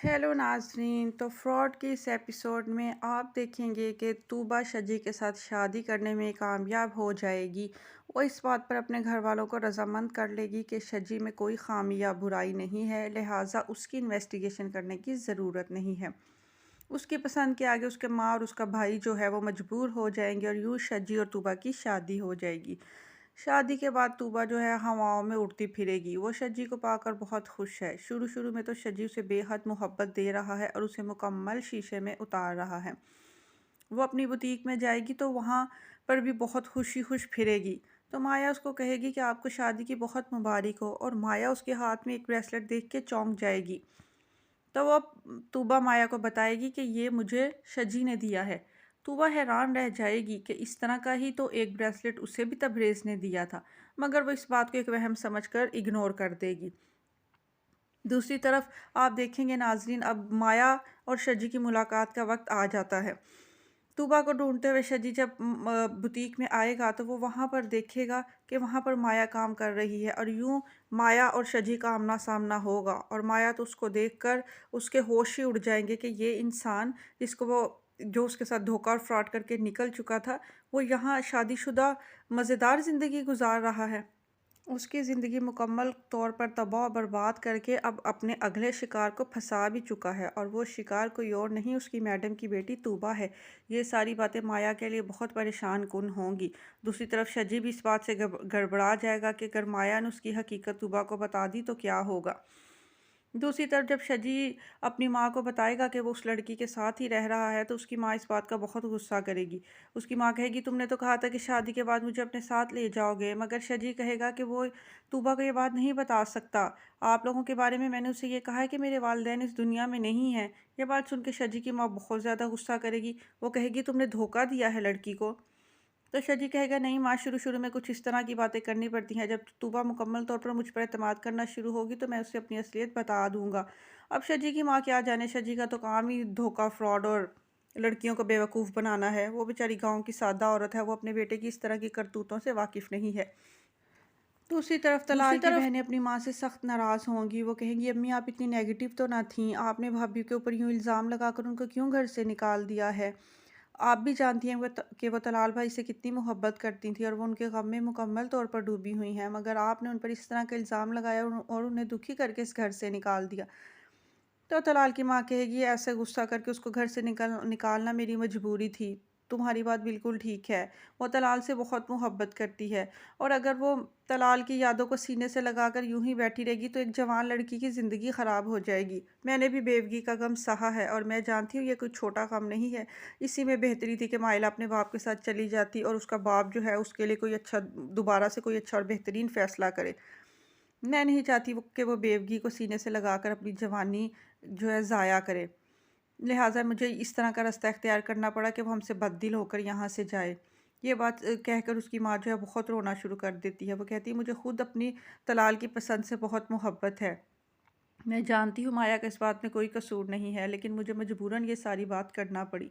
Hello नाज़रीन। तो fraud के इस एपिसोड में आप देखेंगे कि तूबा शजी के साथ शादी करने में कामयाब हो जाएगी। वो इस बात पर अपने घर वालों को रजामंद कर लेगी कि शजी में कोई खामी या बुराई नहीं है, लिहाजा उसकी इन्वेस्टिगेशन करने की ज़रूरत नहीं है। उसकी पसंद के आगे उसके माँ और उसका भाई जो है वो मजबूर हो जाएंगे और यूँ शजी और तूबा की शादी हो जाएगी। शादी के बाद तूबा जो है हवाओं में उड़ती फिरेगी। वो शजी को पाकर बहुत खुश है। शुरू शुरू में तो शजी उसे बेहद मोहब्बत दे रहा है और उसे मुकम्मल शीशे में उतार रहा है। वो अपनी बुटीक में जाएगी तो वहाँ पर भी बहुत खुशी खुश फिरेगी। तो माया उसको कहेगी कि आपको शादी की बहुत मुबारक हो, और माया उसके हाथ में एक ब्रेसलेट देख के चौंक जाएगी। तो वो तूबा माया को बताएगी कि ये मुझे शजी ने दिया है। तूबा हैरान रह जाएगी कि इस तरह का ही तो एक ब्रेसलेट उसे भी तबरेज़ ने दिया था, मगर वो इस बात को एक वहम समझकर इग्नोर कर देगी। दूसरी तरफ आप देखेंगे नाजरीन, अब माया और शजी की मुलाकात का वक्त आ जाता है। तूबा को ढूंढते हुए शजी जब बुटीक में आएगा तो वो वहाँ पर देखेगा कि वहाँ पर माया काम कर रही है, और यूं माया और शजी का आमना सामना होगा, और माया तो उसको देखकर उसके होश ही उड़ जाएंगे कि ये इंसान जिसको वो जो उसके साथ धोखा और फ्रॉड करके निकल चुका था, वो यहाँ शादीशुदा मज़ेदार ज़िंदगी गुजार रहा है। उसकी ज़िंदगी मुकम्मल तौर पर तबाह और बर्बाद करके अब अपने अगले शिकार को फंसा भी चुका है, और वो शिकार कोई और नहीं उसकी मैडम की बेटी तूबा है। ये सारी बातें माया के लिए बहुत परेशान कुन होंगी। दूसरी तरफ शजी भी इस बात से गड़बड़ा जाएगा कि अगर माया ने उसकी हकीकत तूबा को बता दी तो क्या होगा। दूसरी तरफ जब शजी अपनी माँ को बताएगा कि वो उस लड़की के साथ ही रह रहा है तो उसकी माँ इस बात का बहुत गुस्सा करेगी। उसकी माँ कहेगी, तुमने तो कहा था कि शादी के बाद मुझे अपने साथ ले जाओगे, मगर शजी कहेगा कि वो तूबा को ये बात नहीं बता सकता। आप लोगों के बारे में मैंने उसे ये कहा है कि मेरे वालिदैन इस दुनिया में नहीं हैं। ये बात सुन के शजी की माँ बहुत ज़्यादा गुस्सा करेगी। वो कहेगी, तुमने धोखा दिया है लड़की को। तो शजी कहेगा, नहीं माँ, शुरू शुरू में कुछ इस तरह की बातें करनी पड़ती हैं, जब तूबा मुकम्मल तौर पर मुझ पर एतमाद करना शुरू होगी तो मैं उसे अपनी असलियत बता दूंगा। अब शजी की माँ क्या जाने, शजी का तो काम ही धोखा, फ्रॉड और लड़कियों को बेवकूफ़ बनाना है। वो बेचारी गांव की सादा औरत है, वो अपने बेटे की इस तरह की करतूतों से वाकिफ़ नहीं है। दूसरी तरफ दूसरी तलाल की तरफ बहनें अपनी माँ से सख्त नाराज़ होंगी। वो कहेंगी, अम्मी आप इतनी नेगेटिव तो ना थीं, आपने भाभी के ऊपर यूँ इल्ज़ाम लगाकर उनको क्यों घर से निकाल दिया है। आप भी जानती हैं कि वो तलाल भाई से कितनी मोहब्बत करती थी और वो उनके गम में मुकम्मल तौर पर डूबी हुई हैं, मगर आपने उन पर इस तरह का इल्ज़ाम लगाया और उन्हें दुखी करके इस घर से निकाल दिया। तो तलाल की माँ कहेगी, ऐसे गुस्सा करके उसको घर से निकालना मेरी मजबूरी थी। तुम्हारी बात बिल्कुल ठीक है। वो तलाल से बहुत मोहब्बत करती है, और अगर वो तलाल की यादों को सीने से लगाकर यूं ही बैठी रहेगी तो एक जवान लड़की की ज़िंदगी ख़राब हो जाएगी। मैंने भी बेवगी का गम सहा है और मैं जानती हूँ ये कोई छोटा गम नहीं है। इसी में बेहतरी थी कि माइला अपने बाप के साथ चली जाती और उसका बाप जो है उसके लिए कोई अच्छा, दोबारा से कोई अच्छा और बेहतरीन फ़ैसला करे। मैं नहीं चाहती कि वो बेवगी को सीने से लगाकर अपनी जवानी जो है ज़ाया करे। लिहाजा मुझे इस तरह का रास्ता इख्तियार करना पड़ा कि वो हमसे बददिल होकर यहाँ से जाए। ये बात कहकर उसकी माँ जो है बहुत रोना शुरू कर देती है। वो कहती है, मुझे खुद अपनी तलाल की पसंद से बहुत मोहब्बत है। मैं जानती हूँ माया का इस बात में कोई कसूर नहीं है, लेकिन मुझे मजबूरन ये सारी बात करना पड़ी।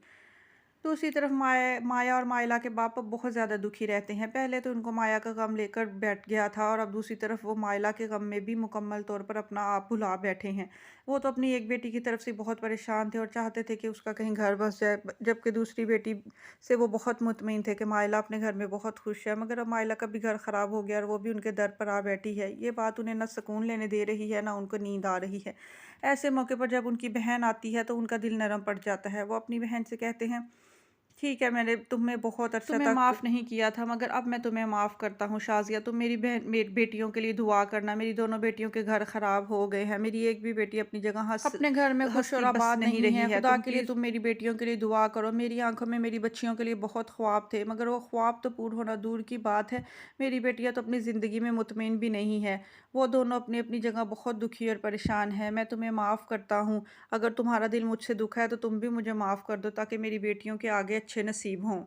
दूसरी तरफ माया और माइला के बाप अब बहुत ज़्यादा दुखी रहते हैं। पहले तो उनको माया का गम लेकर बैठ गया था, और अब दूसरी तरफ वो माइला के गम में भी मुकम्मल तौर पर अपना आप भुला बैठे हैं। वो तो अपनी एक बेटी की तरफ से बहुत परेशान थे और चाहते थे कि उसका कहीं घर बस जाए, जबकि दूसरी बेटी से वो बहुत मुतमईन थे कि माइला अपने घर में बहुत खुश है। मगर अब माइला का भी घर ख़राब हो गया और वो भी उनके दर पर आ बैठी है। ये बात उन्हें ना सुकून लेने दे रही है, ना उनको नींद आ रही है। ऐसे मौके पर जब उनकी बहन आती है तो उनका दिल नरम पड़ जाता है। वो अपनी बहन से कहते हैं, ठीक है, मैंने तुम्हें बहुत अरसे तुम्हें तक माफ़ नहीं किया था, मगर अब मैं तुम्हें माफ़ करता हूँ। शाज़िया, तुम मेरी बेटियों के लिए दुआ करना। मेरी दोनों बेटियों के घर ख़राब हो गए हैं। मेरी एक भी बेटी अपनी जगह अपने घर में खुश और हँसती बस आबाद नहीं नहीं रही है। है। खुदा तुम के लिए प्लीज़ तुम मेरी बेटियों के लिए दुआ करो। मेरी आंखों में मेरी बच्चियों के लिए बहुत ख्वाब थे, मगर वो ख्वाब तो पूर्ण होना दूर की बात है। मेरी बेटियां तो अपनी ज़िंदगी में मुतमईन भी नहीं है। वो दोनों अपनी अपनी जगह बहुत दुखी और परेशान है। मैं तुम्हें माफ़ करता हूँ। अगर तुम्हारा दिल मुझसे दुखा है तो तुम भी मुझे माफ़ कर दो, ताकि मेरी बेटियों के आगे अच्छे नसीब हों।